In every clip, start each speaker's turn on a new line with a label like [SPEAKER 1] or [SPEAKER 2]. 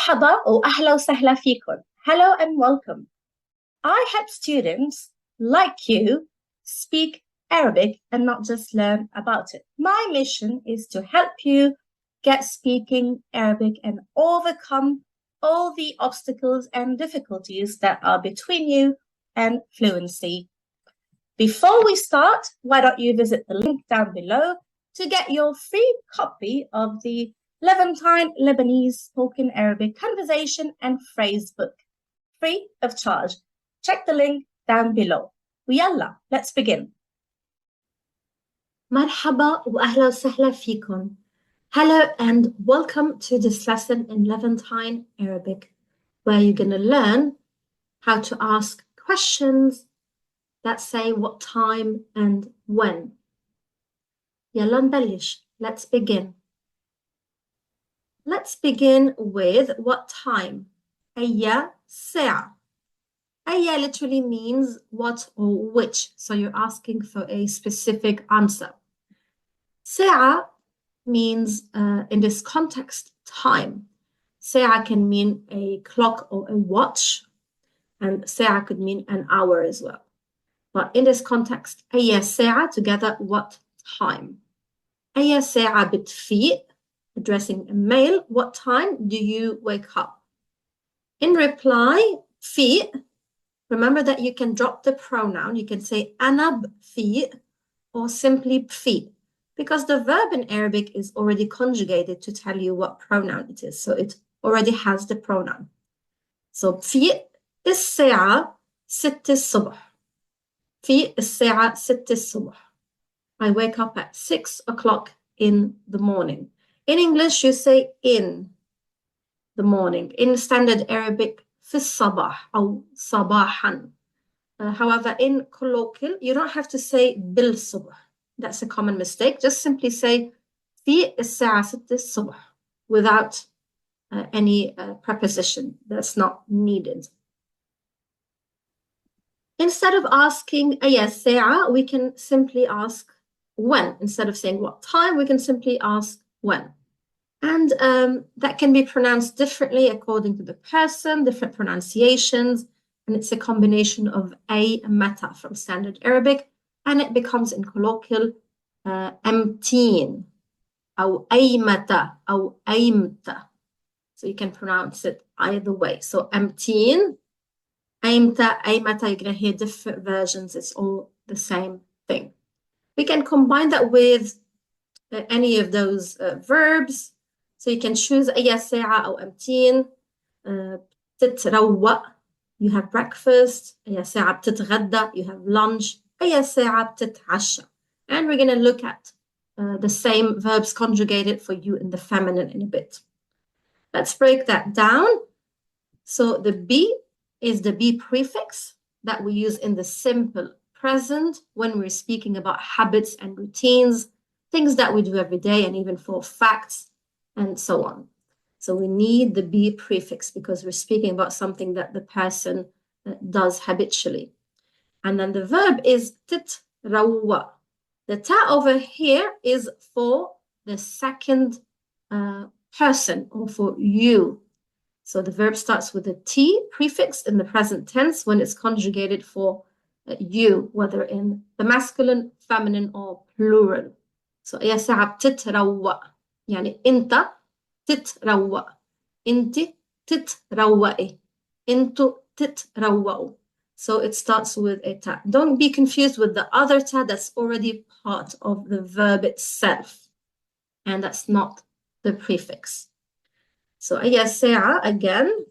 [SPEAKER 1] مرحبا وأهلا وسهلا فيكم. Hello and welcome. I help students like you speak Arabic and not just learn about it. My mission is to help you get speaking Arabic and overcome all the obstacles and difficulties that are between you and fluency. Before we start, why don't you visit the link down below to get your free copy of the Levantine Lebanese Spoken Arabic Conversation and Phrase Book, free of charge. Check the link down below. ويلا, let's begin.
[SPEAKER 2] مرحبا وأهلا وسهلا فيكم. Hello and welcome to this lesson in Levantine Arabic, where you're going to learn how to ask questions that say what time and when. يلا نبلش. Let's begin. Let's begin with what time. أي ساعة. أي literally means what or which, so you're asking for a specific answer. ساعة means, in this context, time. ساعة can mean a clock or a watch, and ساعة could mean an hour as well. But in this context, أي ساعة together, what time. أي ساعة بتفيق, addressing a male, what time do you wake up? In reply, فيق, remember that you can drop the pronoun. You can say أنا بفيق or simply بفيق, because the verb in Arabic is already conjugated to tell you what pronoun it is. So it already has the pronoun. So بفيق الساعة 6 الصبح. في الساعة 6 الصبح. I wake up at 6 o'clock in the morning. In English, you say in the morning. In standard Arabic, في الصباح أو صباحا. However, in colloquial, you don't have to say بالصبح. That's a common mistake. Just simply say في الساعة 6 الصبح without any preposition. That's not needed. Instead of asking أي ساعة, we can simply ask when. Instead of saying what time, we can simply ask when. And that can be pronounced differently according to the person, different pronunciations, and it's a combination of a and meta from standard Arabic, and it becomes in colloquial أمتين أو أيمتى أو أيمتى. So you can pronounce it either way. So أمتين, أيمتى, أيمتى, you're going to hear different versions. It's all the same thing. We can combine that with any of those verbs. So you can choose أي ساعة أو أمتين. تتروق, you have breakfast. أي ساعة بتتغدى, you have lunch. أي ساعة بتتعشى. And we're going to look at the same verbs conjugated for you in the feminine in a bit. Let's break that down. So the be is the be prefix that we use in the simple present when we're speaking about habits and routines, things that we do every day, and even for facts and so on. So we need the be prefix because we're speaking about something that the person does habitually. And then the verb is تتروق. The ta over here is for the second person or for you. So the verb starts with a T prefix in the present tense when it's conjugated for you, whether in the masculine, feminine, or plural. So أي ساعة بتتروق, يعني أنت تتروق, أنت تتروقي, أنتوا تتروقوا. So it starts with a ta. Don't be confused with the other ta that's already part of the verb itself, and that's not the prefix. So أي ساعة, again,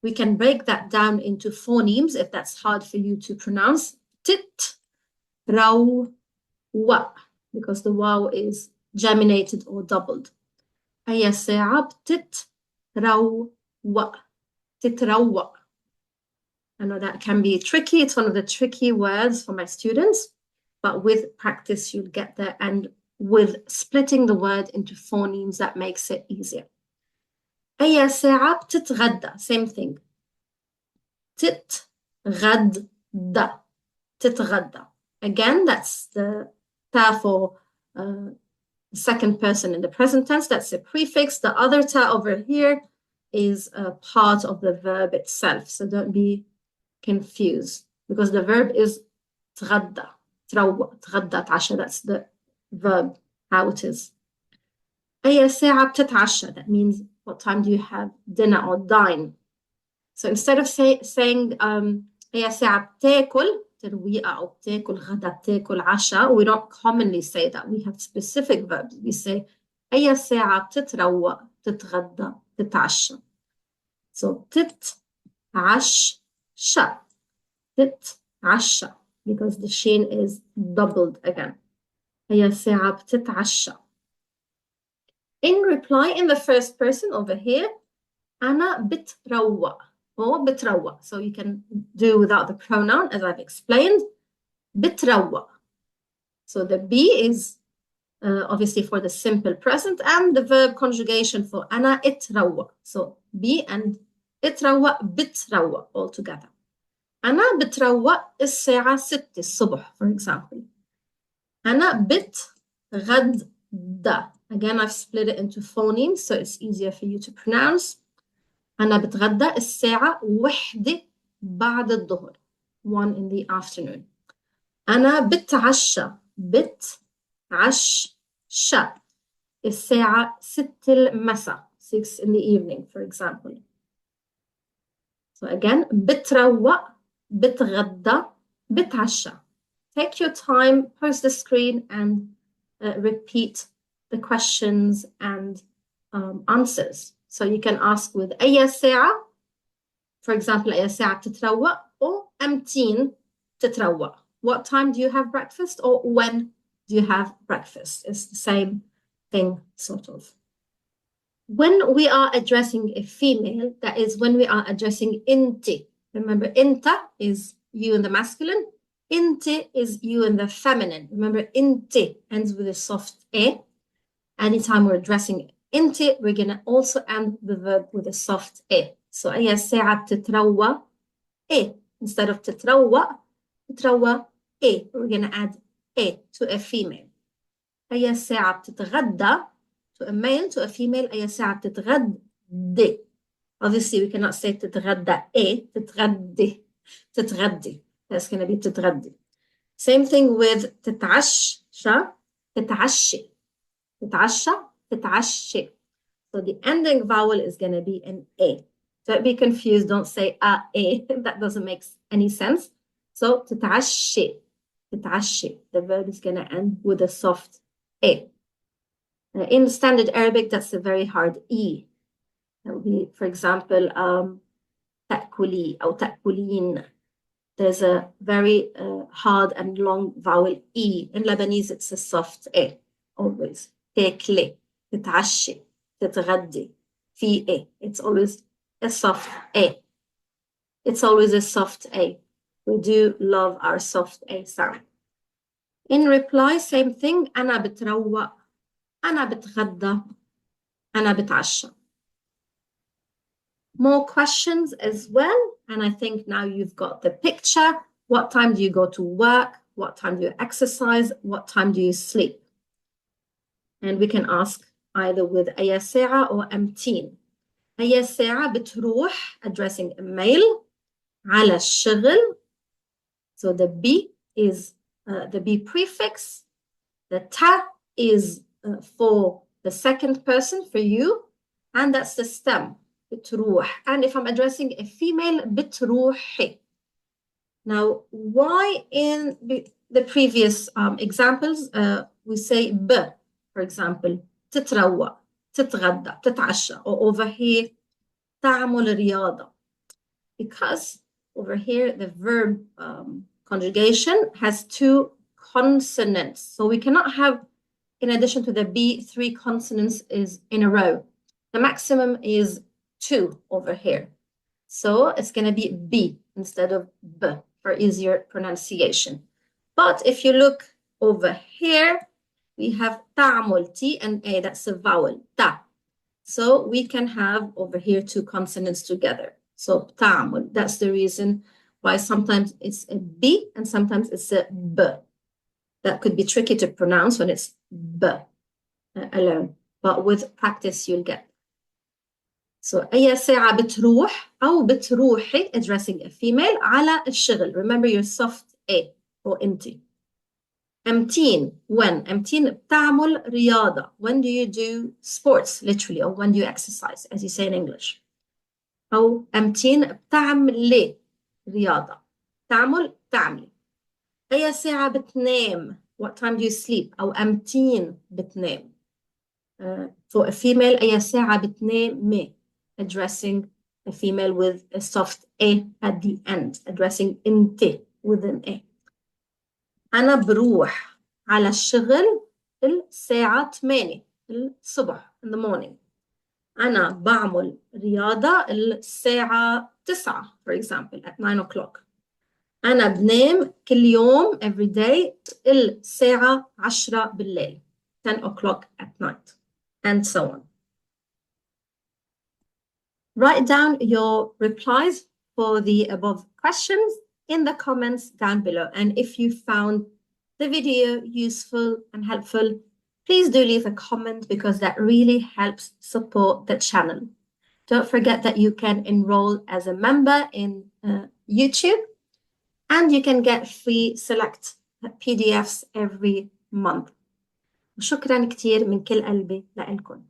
[SPEAKER 2] we can break that down into phonemes if that's hard for you to pronounce. Tit, raw, wa, because the waw is geminated or doubled. أي ساعة بتتروق, تتروق. I know that can be tricky. It's one of the tricky words for my students, but with practice, you'll get there. And with splitting the word into phonemes, that makes it easier. أي ساعة بتتغدى, same thing. تتغدى, تتغدى. Again, that's the ta for second person in the present tense. That's a prefix. The other ta over here is a part of the verb itself. So don't be confused because the verb is تغدى, تروق, تغدى, تعشى. That's the verb, how it is. أي ساعة بتتعشى? That means what time do you have dinner or dine? So instead of saying أي ساعة بتاكل ترويقة أو بتاكل غدا بتاكل عشاء, we don't commonly say that. We have specific verbs. We say أي ساعة بتتروق, تتغدى, تتعشى. So تتعشى, تتعشى, because the sheen is doubled again. أي ساعة بتتعشى. In reply, in the first person over here, أنا بتروق or بتروق. So you can do without the pronoun, as I've explained. بتروق. So the be is obviously for the simple present, and the verb conjugation for أنا اتروق. So be and اتروق بتروق all together. أنا بتروق الساعة 6 الصبح, for example. أنا بتغدى. Again, I've split it into phonemes, so it's easier for you to pronounce. أنا بتغدى الساعة 1 بعد الظهر, 1 in the afternoon. أنا بتعشى, بتعشى الساعة 6 المساء, 6 in the evening, for example. So again, بتروق, بتغدى, بتعشى. Take your time, pause the screen, and repeat the questions and answers. So you can ask with أي ساعة, for example, أي ساعة بتتروق, or أمتين تتروق. What time do you have breakfast, or when do you have breakfast? It's the same thing, sort of. When we are addressing a female, that is when we are addressing inti. Remember, inta is you in the masculine. Inti is you in the feminine. Remember, inti ends with a soft A. Anytime we're addressing inti, we're going to also end the verb with a soft A. So, أي ساعة بتتروى A. Instead of تتروى, تتروى A. We're going to add A to a female. أي ساعة بتتغدى, to a male, to a female. أي ساعة بتتغدى. Obviously, we cannot say تتغدى A. تتغدى. تتغدى. That's going to be تتغدى. Same thing with تتعشى, تتعشى. تتعشى, تتعشى. So the ending vowel is going to be an A. Don't be confused. Don't say a. That doesn't make any sense. So تتعشى, تتعشى. The verb is going to end with a soft A. In standard Arabic, that's a very hard E. That would be, for example, تأكلي أو تأكلين. There's a very hard and long vowel E. In Lebanese, it's a soft A, always. تاكلي, تتعشي, تتغدي, في A. It's always a soft A. It's always a soft A. We do love our soft A sound. In reply, same thing. أنا بتروق, أنا بتغدى, أنا بتعشى. More questions as well. And I think now you've got the picture. What time do you go to work? What time do you exercise? What time do you sleep? And we can ask either with أي ساعة or أمتين. أي ساعة بتروح, addressing a male, على الشغل. So the B is the B prefix. The ta is for the second person, for you. And that's the stem. بتروح. And if I'm addressing a female, بتروحي. Now, why in the previous examples we say b, for example, تتروق, تتغدى, تتعشى, or over here, تعمل رياضة. Because over here, the verb conjugation has 2 consonants. So we cannot have, in addition to the B, 3 consonants is in a row. The maximum is 2 over here. So it's going to be B instead of B for easier pronunciation. But if you look over here, we have تعمل, T and A, that's a vowel, ta. So we can have over here 2 consonants together. So تعمل, that's the reason why sometimes it's a B and sometimes it's a B. That could be tricky to pronounce when it's B alone. But with practice, you'll get. So أي ساعة بتروح أو بتروحي addressing a female على الشغل. Remember your soft A or empty. أمتين when أمتين بتعمل رياضة. When do you do sports literally or when do you exercise as you say in English. أو أمتين بتعملي رياضة. تعملي. أي ساعة بتنام. What time do you sleep. أو أمتين بتنام. For a female أي ساعة بتنامي. Addressing a female with a soft A at the end. Addressing انت with an A. أنا بروح على الشغل الساعة 8 الصبح in the morning. أنا بعمل رياضة الساعة 9 for example at 9 o'clock. أنا بنام كل يوم every day الساعة 10 بالليل 10 o'clock at night and so on. Write down your replies for the above questions in the comments down below. And if you found the video useful and helpful, please do leave a comment because that really helps support the channel. Don't forget that you can enroll as a member in YouTube and you can get free select PDFs every month. وشكرا كتير من كل قلبي لإلكم.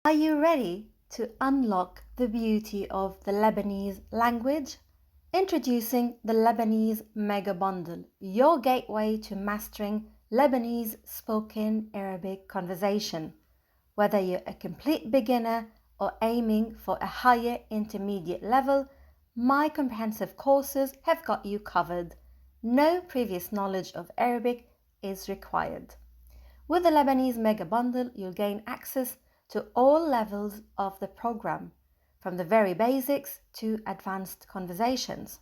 [SPEAKER 3] Are you ready to unlock the beauty of the Lebanese language? Introducing the Lebanese Mega Bundle, your gateway to mastering Lebanese spoken Arabic conversation. Whether you're a complete beginner or aiming for a higher intermediate level, my comprehensive courses have got you covered. No previous knowledge of Arabic is required. With the Lebanese Mega Bundle, you'll gain access to all levels of the program, from the very basics to advanced conversations.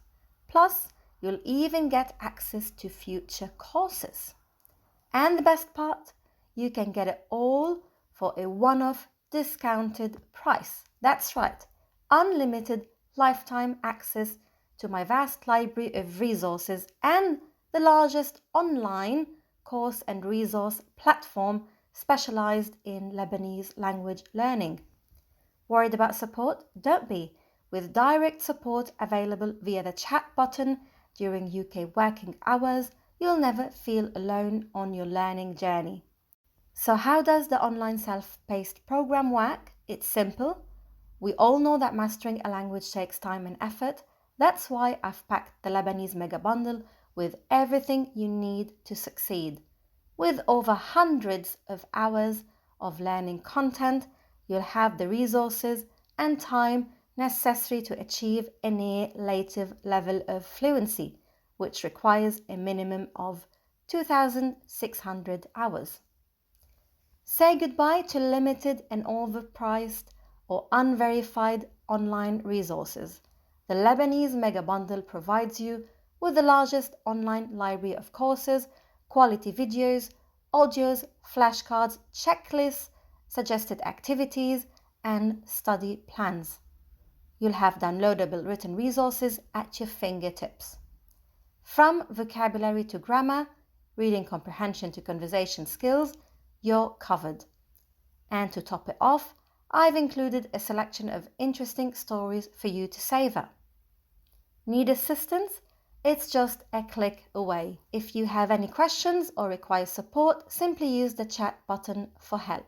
[SPEAKER 3] Plus, you'll even get access to future courses. And the best part, you can get it all for a one-off discounted price. That's right, unlimited lifetime access to my vast library of resources and the largest online course and resource platform specialized in Lebanese language learning. Worried about support? Don't be. With direct support available via the chat button during UK working hours, you'll never feel alone on your learning journey. So how does the online self-paced program work? It's simple. We all know that mastering a language takes time and effort. That's why I've packed the Lebanese Mega Bundle with everything you need to succeed. With over hundreds of hours of learning content, you'll have the resources and time necessary to achieve a near native level of fluency, which requires a minimum of 2,600 hours. Say goodbye to limited and overpriced or unverified online resources. The Lebanese Mega Bundle provides you with the largest online library of courses, quality videos, audios, flashcards, checklists, suggested activities, and study plans. You'll have downloadable written resources at your fingertips. From vocabulary to grammar, reading comprehension to conversation skills, you're covered. And to top it off, I've included a selection of interesting stories for you to savor. Need assistance? It's just a click away. If you have any questions or require support, simply use the chat button for help.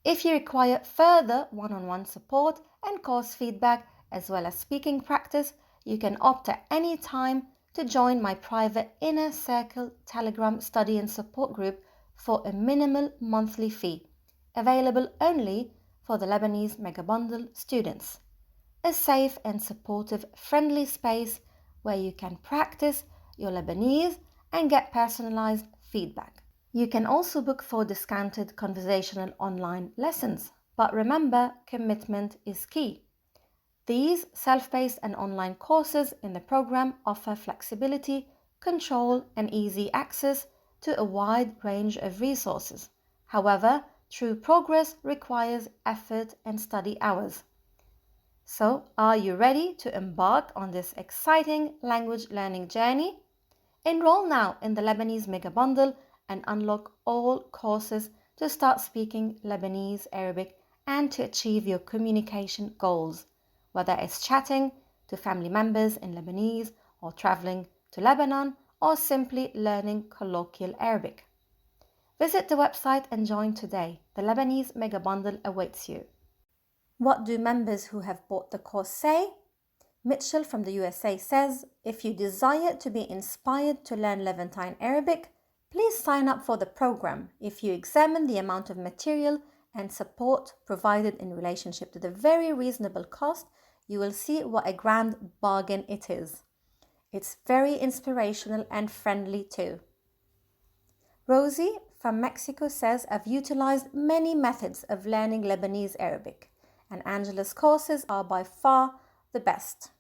[SPEAKER 3] If you require further one-on-one support and course feedback, as well as speaking practice, you can opt at any time to join my private Inner Circle Telegram study and support group for a minimal monthly fee, available only for the Lebanese Mega Bundle students. A safe and supportive, friendly space where you can practice your Lebanese and get personalized feedback. You can also book for discounted conversational online lessons, but remember, commitment is key. These self-paced and online courses in the program offer flexibility, control, and easy access to a wide range of resources. However, true progress requires effort and study hours. So, are you ready to embark on this exciting language learning journey? Enroll now in the Lebanese Mega Bundle and unlock all courses to start speaking Lebanese Arabic and to achieve your communication goals, whether it's chatting to family members in Lebanese or traveling to Lebanon or simply learning colloquial Arabic. Visit the website and join today. The Lebanese Mega Bundle awaits you. What do members who have bought the course say? Mitchell from the USA says, if you desire to be inspired to learn Levantine Arabic, please sign up for the program. If you examine the amount of material and support provided in relationship to the very reasonable cost, you will see what a grand bargain it is. It's very inspirational and friendly too. Rosie from Mexico says, I've utilized many methods of learning Lebanese Arabic, and Angela's courses are by far the best.